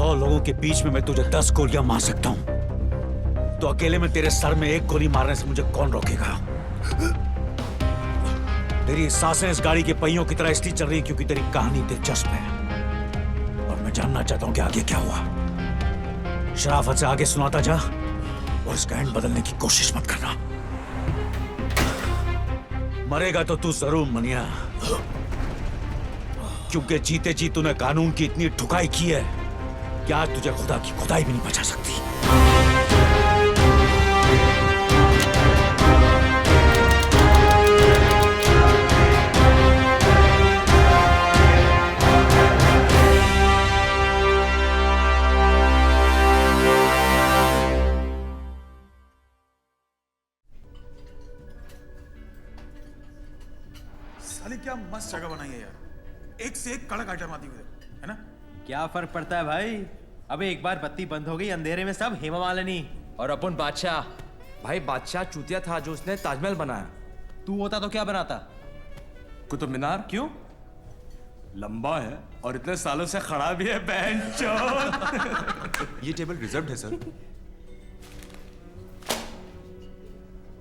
100 लोगों के बीच में मैं तुझे 10 गोलियां मार सकता हूं, तो अकेले में तेरे सर में एक गोली मारने से मुझे कौन रोकेगा? तेरी सांसें इस गाड़ी के पहियों की तरह इसलिए चल रही क्योंकि तेरी कहानी दिलचस्प है और मैं जानना चाहता हूं कि आगे क्या हुआ। शराफत से आगे सुनाता जा और इसका एंड बदलने की कोशिश मत करना। मरेगा तो तू जरूर मनिया, क्योंकि जीते जी तूने कानून की इतनी ठुकाई की है कि आज तुझे खुदा की खुदाई भी नहीं बचा सकती। साली क्या मस्त जगह बनाई है यार, एक से एक कड़क आइटम आती हुई है ना। क्या फर्क पड़ता है भाई? अबे एक बार बत्ती बंद हो गई, अंधेरे में सब हेमा मालिनी और अपन बादशाह। भाई बादशाह चूतिया था जो उसने ताजमहल बनाया। तू होता तो क्या बनाता? कुतुब मीनार। क्यों? लंबा है और इतने सालों से खड़ा भी है बेंचोद। ये टेबल रिजर्व्ड है सर।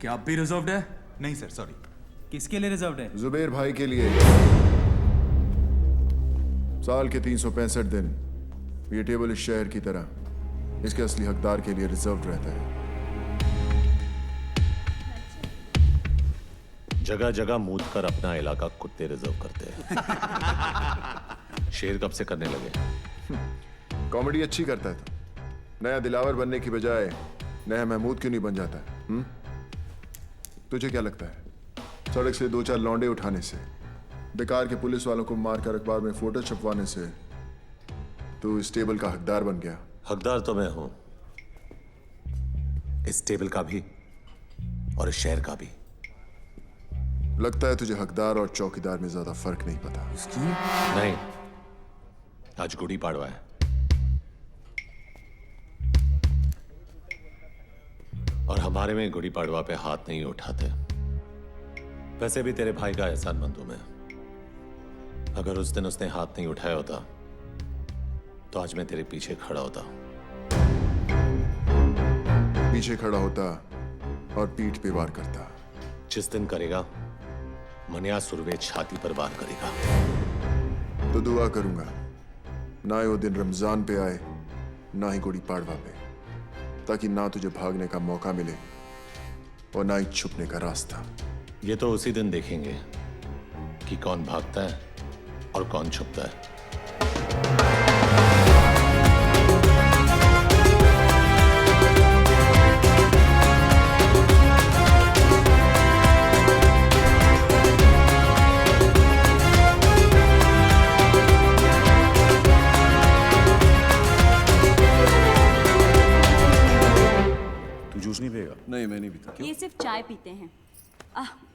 क्या आप भी रिजर्व्ड है? नहीं सर, सॉरी। किसके लिए रिजर्व्ड है? जुबेर भाई के लिए। साल के 365 दिन ये टेबल इस शहर की तरह इसके असली हकदार के लिए रिजर्व्ड रहता है। जगह जगह मूत कर अपना इलाका कुत्ते रिजर्व करते हैं। शेर कब से करने लगे? कॉमेडी अच्छी करता है तो नया दिलावर बनने की बजाय नया महमूद क्यों नहीं बन जाता? तुझे क्या लगता है सड़क से 2-4 लौंडे उठाने से, बेकार के पुलिस वालों को मारकर अखबार में फोटो छपवाने से तू इस टेबल का हकदार बन गया? हकदार तो मैं हूं, इस टेबल का भी और इस शहर का भी। लगता है तुझे हकदार और चौकीदार में ज्यादा फर्क नहीं पता। नहीं, आज गुड़ी पाड़वा है और हमारे में गुड़ी पाड़वा पे हाथ नहीं उठाते। वैसे भी तेरे भाई का एहसानमंद हूं मैं। अगर उस दिन उसने हाथ नहीं उठाया होता तो आज मैं तेरे पीछे खड़ा होता। पीछे खड़ा होता और पीठ पे वार करता। जिस दिन करेगा मनिया सुरवे छाती पर वार करेगा। तो दुआ करूंगा ना ही वो दिन रमजान पे आए ना ही गुड़ी पाड़वा पे, ताकि ना तुझे भागने का मौका मिले और ना ही छुपने का रास्ता। ये तो उसी दिन देखेंगे कि कौन भागता है और कौन छुपता है। तू जूस नहीं पिएगा? नहीं, मैं नहीं पीता। ये सिर्फ चाय पीते हैं।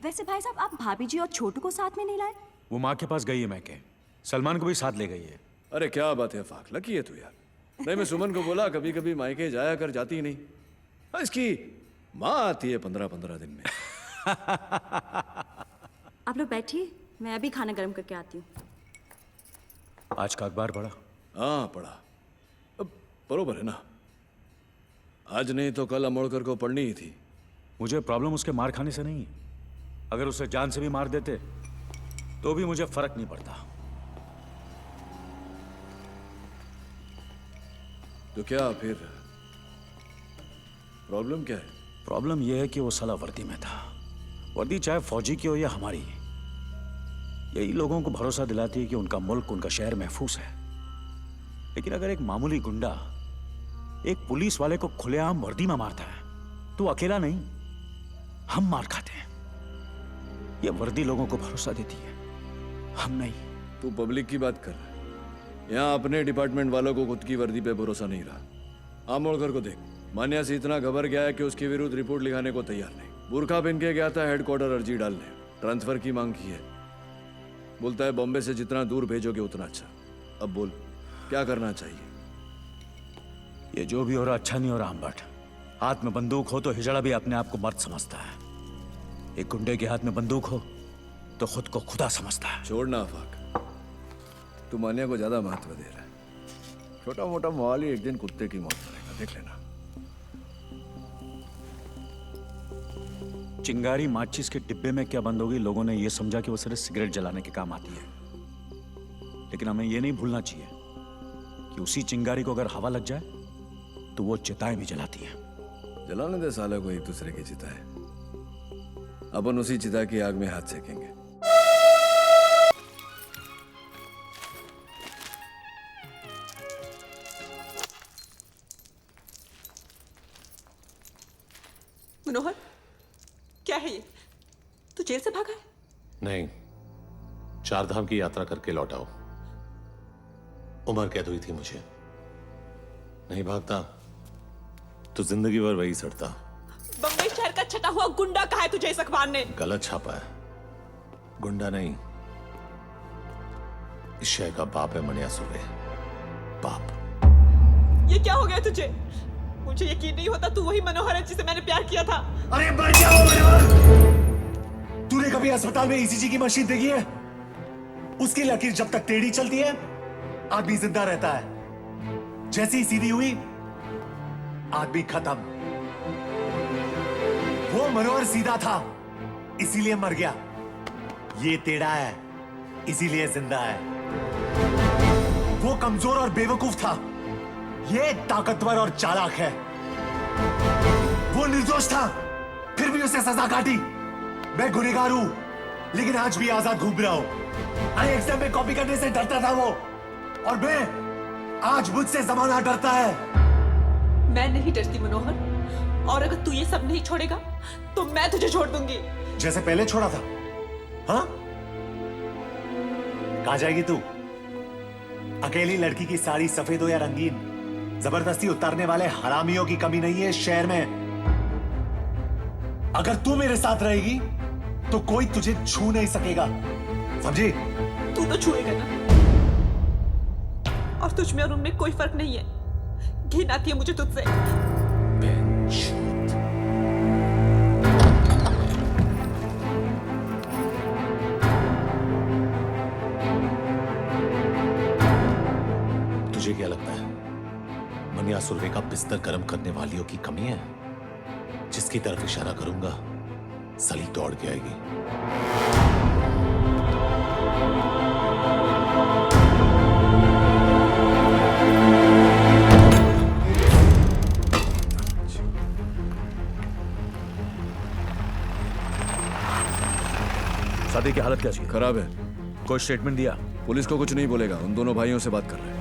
वैसे भाई साहब, आप भाभी जी और छोटू को साथ में नहीं लाए? वो माँ के पास गई है मैके, सलमान को भी साथ ले गई है। अरे क्या बात है फाक, लकी है तू यार। नहीं, मैं सुमन को बोला कभी कभी मायके जाया कर, जाती ही नहीं। हाँ, इसकी माँ आती है 15-15 दिन में। आप लोग बैठिए, मैं अभी खाना गर्म करके आती हूँ। आज का अखबार पढ़ा? हाँ पढ़ा। अब बरोबर है ना, आज नहीं तो कल अमोड़कर को पढ़नी ही थी। मुझे प्रॉब्लम उसके मार खाने से नहीं है। अगर उसे जान से भी मार देते तो भी मुझे फर्क नहीं पड़ता। तो क्या फिर प्रॉब्लम क्या है? प्रॉब्लम यह है कि वो साला वर्दी में था। वर्दी चाहे फौजी की हो या हमारी, यही लोगों को भरोसा दिलाती है कि उनका मुल्क, उनका शहर महफूज है। लेकिन अगर एक मामूली गुंडा एक पुलिस वाले को खुलेआम वर्दी में मारता है तो अकेला नहीं, हम मार खाते हैं। ये वर्दी लोगों को भरोसा देती है, हम नहीं। तू पब्लिक की बात कर रहा है। यहाँ अपने डिपार्टमेंट वालों को खुद की वर्दी पे भरोसा नहीं रहा। आमोड़कर को देख, मान्या से इतना घबर गया है कि उसके विरुद्ध रिपोर्ट लिखाने को तैयार नहीं। बुरखा पहन के गया था हेडक्वार्टर अर्जी डालने, ट्रांसफर की मांग की है। बोलता है बॉम्बे से जितना दूर भेजोगे उतना अच्छा। अब बोल क्या करना चाहिए? ये जो भी हो रहा अच्छा नहीं हो रहा अम्बट। हाथ में बंदूक हो तो हिजड़ा भी अपने आप को मर्द समझता है। एक गुंडे के हाथ में बंदूक हो तो खुद को खुदा समझता है। छोड़ना आफाक, तू मान्या को ज्यादा महत्व दे रहा है। छोटा मोटा माल ही एक दिन कुत्ते की मौत करेगा, देख लेना। चिंगारी माचिस के डिब्बे में क्या बंद होगी, लोगों ने यह समझा कि वो सिर्फ सिगरेट जलाने के काम आती है, लेकिन हमें यह नहीं भूलना चाहिए कि उसी चिंगारी को अगर हवा लग जाए तो वो चिताएं भी जलाती हैं। जलाने दे साले को एक दूसरे की चिता है, अपन उसी चिता की आग में हाथ सेकेंगे। मनोहर, क्या है ये? तू जेल से भागा है? नहीं, 4 धाम की यात्रा करके लौटा हूं। उम्र कैद हुई थी मुझे, नहीं भागता तो जिंदगी भर वही सड़ता। बम्बई शहर का छटा हुआ गुंडा कहा है तुझे इस अखबार ने? गलत छापा है, गुंडा नहीं, इस शहर का बाप है मनिया सुबे, बाप। ये क्या हो गया तुझे? मुझे यकीन नहीं होता तू वही मनोहर है जिसे मैंने प्यार किया था। अरे मर जाओ मनोहर! तूने कभी अस्पताल में ईसीजी की मशीन देखी है? उसकी लकीर जब तक टेढ़ी चलती है आदमी जिंदा रहता है, जैसे ही सीधी हुई आदमी खत्म। वो मनोहर सीधा था इसीलिए मर गया, ये टेढ़ा है इसीलिए जिंदा है। वो कमजोर और बेवकूफ था, ये ताकतवर और चालाक है। वो निर्दोष था फिर भी उसे सजा काटी। मैं गुनहगार हूं लेकिन आज भी आजाद घूम रहा हूं। एग्जाम में कॉपी करने से डरता था वो, और मैं आज मुझसे जमाना डरता है। मैं नहीं डरती मनोहर, और अगर तू ये सब नहीं छोड़ेगा तो मैं तुझे छोड़ दूंगी। जैसे पहले छोड़ा था। हाँ, कहां जाएगी तू? अकेली लड़की की साड़ी सफेद हो या रंगीन, जबरदस्ती उतारने वाले हरामियों की कमी नहीं है इस शहर में। अगर तू मेरे साथ रहेगी तो कोई तुझे छू नहीं सकेगा, समझी? तू तो छुएगा ना, और तुझ में और उनमें कोई फर्क नहीं है। घिन आती है मुझे तुझसे। तुझे क्या लगता है मनिया सुरवे का बिस्तर गर्म करने वालियों की कमी है? जिसकी तरफ इशारा करूंगा सली दौड़ के आएगी। शादी की हालत कैसी है? खराब है। कोई स्टेटमेंट दिया? पुलिस को कुछ नहीं बोलेगा, उन दोनों भाइयों से बात कर रहे हैं।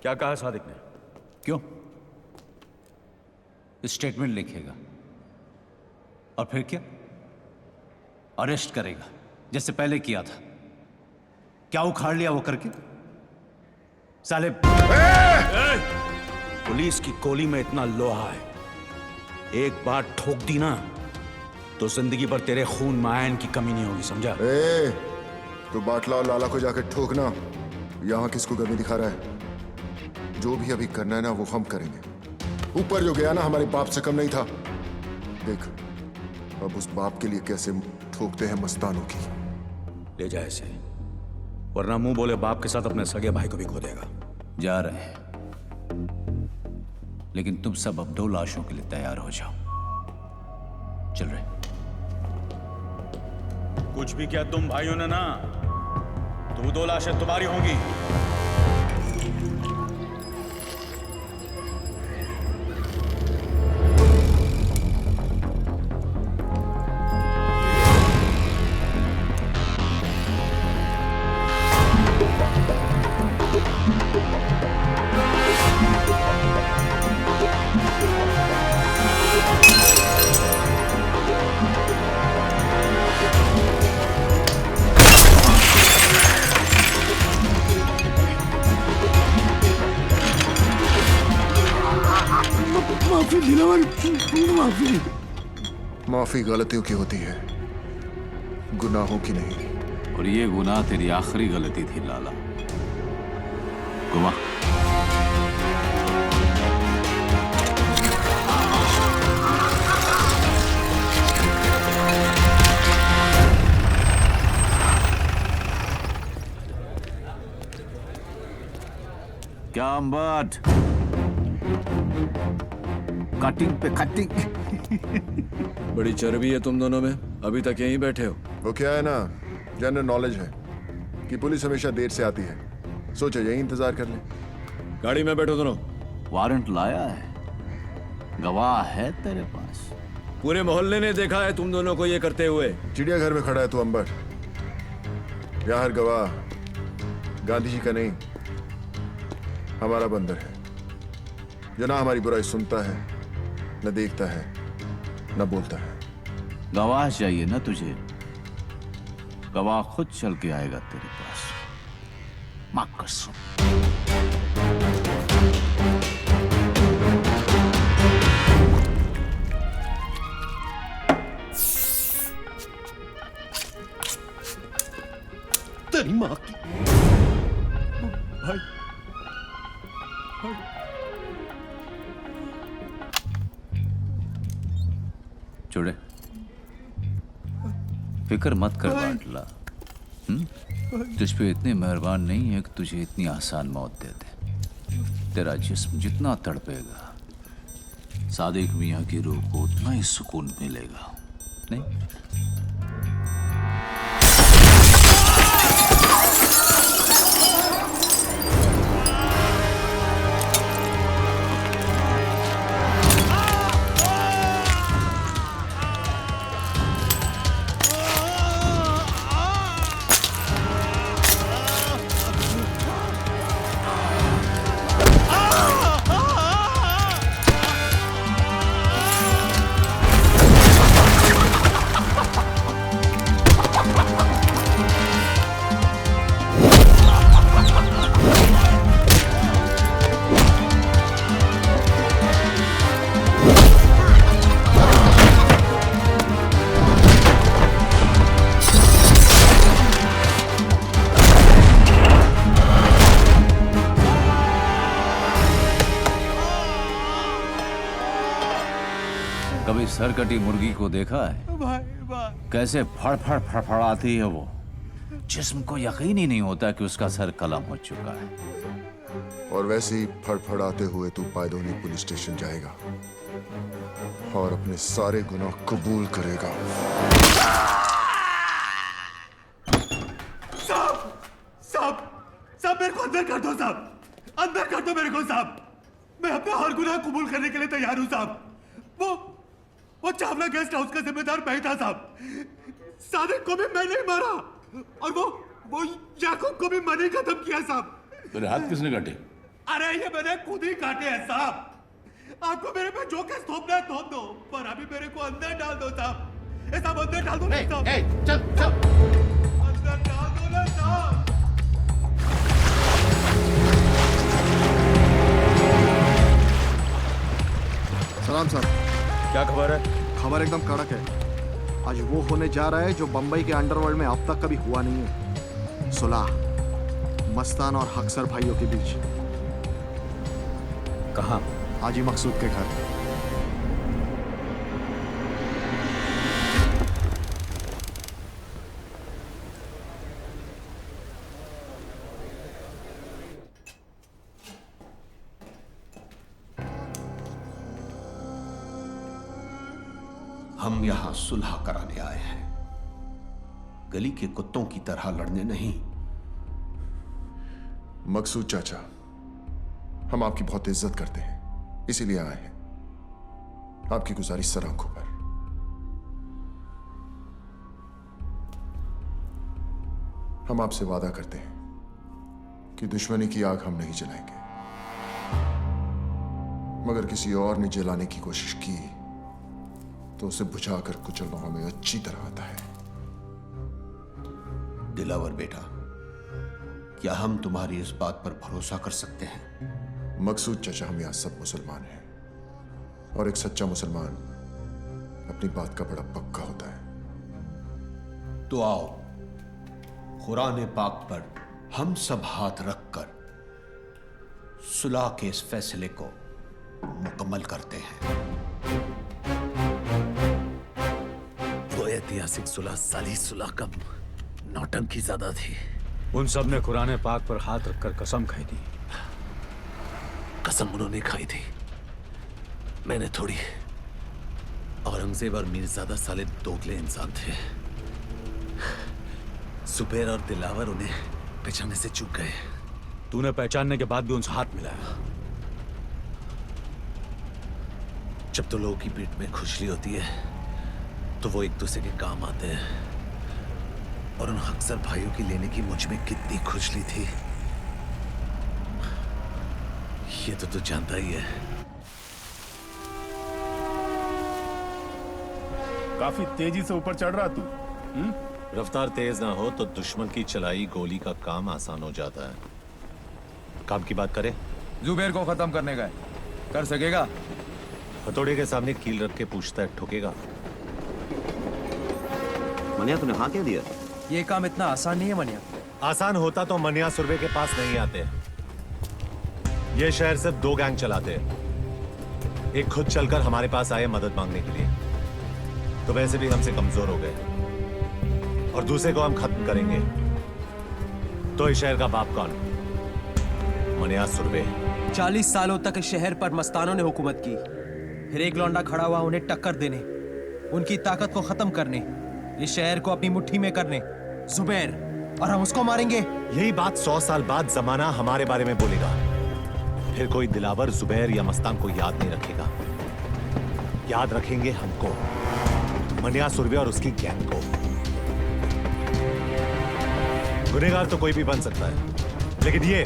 क्या कहा सादिक ने? क्यों? स्टेटमेंट लिखेगा और फिर क्या? अरेस्ट करेगा जैसे पहले किया था। क्या उखाड़ लिया वो करके? साले पुलिस की गोली में इतना लोहा है, एक बार ठोक दी ना तो जिंदगी भर तेरे खून में आयन की कमी नहीं होगी, समझा? तो बाटला और लाला को जाकर ठोकना। यहाँ किसको कमी दिखा रहा है? जो भी अभी करना है ना वो हम करेंगे। ऊपर जो गया ना हमारे बाप से कम नहीं था। देख अब उस बाप के लिए कैसे ठोकते हैं मस्तानों की। ले जा इसे, वरना मुंह बोले बाप के साथ अपने सगे भाई को भी खो देगा। जा रहे हैं, लेकिन तुम सब अब 2 लाशों के लिए तैयार हो जाओ। चल रहे। कुछ भी क्या तुम भाइयों ने ना, तो 2 लाशें तुम्हारी होंगी। माफी दिलावर, माफी। माफी गलतियों की होती है, गुनाहों की नहीं। और ये गुनाह तेरी आखिरी गलती थी लाला। गुमा क्या अम्बट, कटिंग पे कटिंग। बड़ी चर्बी है तुम दोनों में, अभी तक यहीं बैठे हो। वो क्या है ना, जनरल नॉलेज है कि पुलिस हमेशा देर से आती है, सोचो यही इंतजार कर ले। गाड़ी में बैठो दोनों। वारंट लाया है, गवाह है तेरे पास। पूरे मोहल्ले ने देखा है तुम दोनों को ये करते हुए। चिड़ियाघर में खड़ा है तू अंबर, यहाँ हर गवाह गांधी जी का नहीं, हमारा बंदर है, जो ना हमारी बुराई सुनता है, न देखता है, न बोलता है। गवाह चाहिए ना तुझे, गवाह खुद चल के आएगा तेरे पास। मां कसम। तेरी मां की। भाई छोड़े, फिक्र मत कर बाटला। तुझ पे इतने मेहरबान नहीं है कि तुझे इतनी आसान मौत दे दे। तेरा जिस्म जितना तड़पेगा, सादिक मियां की रूह को उतना ही सुकून मिलेगा। नहीं? कभी सरकटी मुर्गी को देखा है? कैसे फड़फड़ फड़फड़ाती है वो। जिस्म को यकीन ही नहीं होता कि उसका सर कलम हो चुका है। और वैसे ही फड़फड़ाते हुए तू पायदोनी पुलिस स्टेशन जाएगा और अपने सारे गुनाह कबूल करेगा। साहब मेरे को अंदर कर दो साहब, अंदर कर दो मेरे को साहब। मैं अपना हर गुनाह कबूल करने के लिए तैयार हूँ साहब। वो चावला गेस्ट हाउस का जिम्मेदार मैं था साहब। सादिक को भी मैंने ही मारा और वो याकूब को भी मैंने खत्म किया साहब। तेरे हाथ किसने काटे? अरे ये मैंने खुद ही काटे हैं साहब। आपको मेरे पे जो केस थोपना है थोप दो, पर अभी मेरे को अंदर डाल दो साहब। साहब अंदर डाल दो ना साहब। चल अंदर डाल दो ना साहब। सलाम साहब। क्या खबर है? खबर एकदम कड़क है। आज वो होने जा रहा है जो बंबई के अंडरवर्ल्ड में अब तक कभी हुआ नहीं है। सुलह मस्तान और हक्सर भाइयों के बीच। कहाँ? हाजी मकसूद के घर। हम यहां सुलह कराने आए हैं, गली के कुत्तों की तरह लड़ने नहीं। मकसूद चाचा, हम आपकी बहुत इज्जत करते हैं, इसीलिए आए हैं। आपकी गुजारिश सर आंखों पर। हम आपसे वादा करते हैं कि दुश्मनी की आग हम नहीं जलाएंगे, मगर किसी और ने जलाने की कोशिश की तो उसे बुझाकर कुचलना हमें अच्छी तरह आता है। दिलावर बेटा, क्या हम तुम्हारी इस बात पर भरोसा कर सकते हैं? मकसूद चाचा, हम यहां सब मुसलमान हैं, और एक सच्चा मुसलमान अपनी बात का बड़ा पक्का होता है। तो आओ कुरान पाक पर हम सब हाथ रखकर सुलह के इस फैसले को मुकम्मल करते हैं। वो ऐतिहासिक सुलह साली सुलह कब नौटंकी ज्यादा थी। उन सब ने कुरान पाक पर हाथ रखकर कसम खाई थी। कसम उन्होंने खाई थी, मैंने थोड़ी। औरंगजेब और मीरजादा साले दोगले इंसान थे। सुबेर और दिलावर उन्हें पहचानने से चूक गए। तूने पहचानने के बाद भी उनसे हाथ मिलाया। जब तो लोगों की पीठ में खुजली होती है तो वो एक दूसरे के काम आते हैं, और उन अक्सर भाइयों की लेने की मुझ में कितनी खुजली थी ये तो तू जानता ही है। काफी तेजी से ऊपर चढ़ रहा तू। रफ्तार तेज ना हो तो दुश्मन की चलाई गोली का काम आसान हो जाता है। काम की बात करें? जुबेर को खत्म करने का है, कर सकेगा? हथौड़े के सामने कील रख के पूछता है, ठोकेगा? मनिया तूने हाँ क्या दिया? ये काम इतना आसान नहीं है मनिया। आसान होता तो मनिया सुरवे के पास नहीं आते। ये शहर सिर्फ 2 गैंग चलाते हैं। एक खुद चलकर हमारे पास आए मदद मांगने के लिए, तो वैसे भी हमसे कमजोर हो गए, और दूसरे को हम खत्म करेंगे। तो इस शहर का बाप कौन? मनिया सुरवे। 40 सालों तक इस शहर पर मस्तानों ने हुकूमत की, फिर एक लौंडा खड़ा हुआ उन्हें टक्कर देने, उनकी ताकत को खत्म करने, इस शहर को अपनी मुट्ठी में करने। जुबैर, और हम उसको मारेंगे। यही बात 100 साल बाद जमाना हमारे बारे में बोलेगा। फिर कोई दिलावर, जुबैर या मस्तान को याद नहीं रखेगा। याद रखेंगे हमको, मनिया सुरवे और उसकी गैंग को। गुनहगार तो कोई भी बन सकता है, लेकिन ये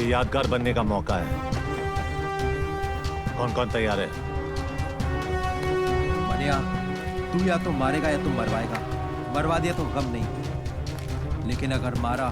यादगार बनने का मौका है। कौन कौन तैयार है? मनिया, तू या तो मारेगा या तो मरवाएगा। मरवा दिया तो गम नहीं, लेकिन अगर मारा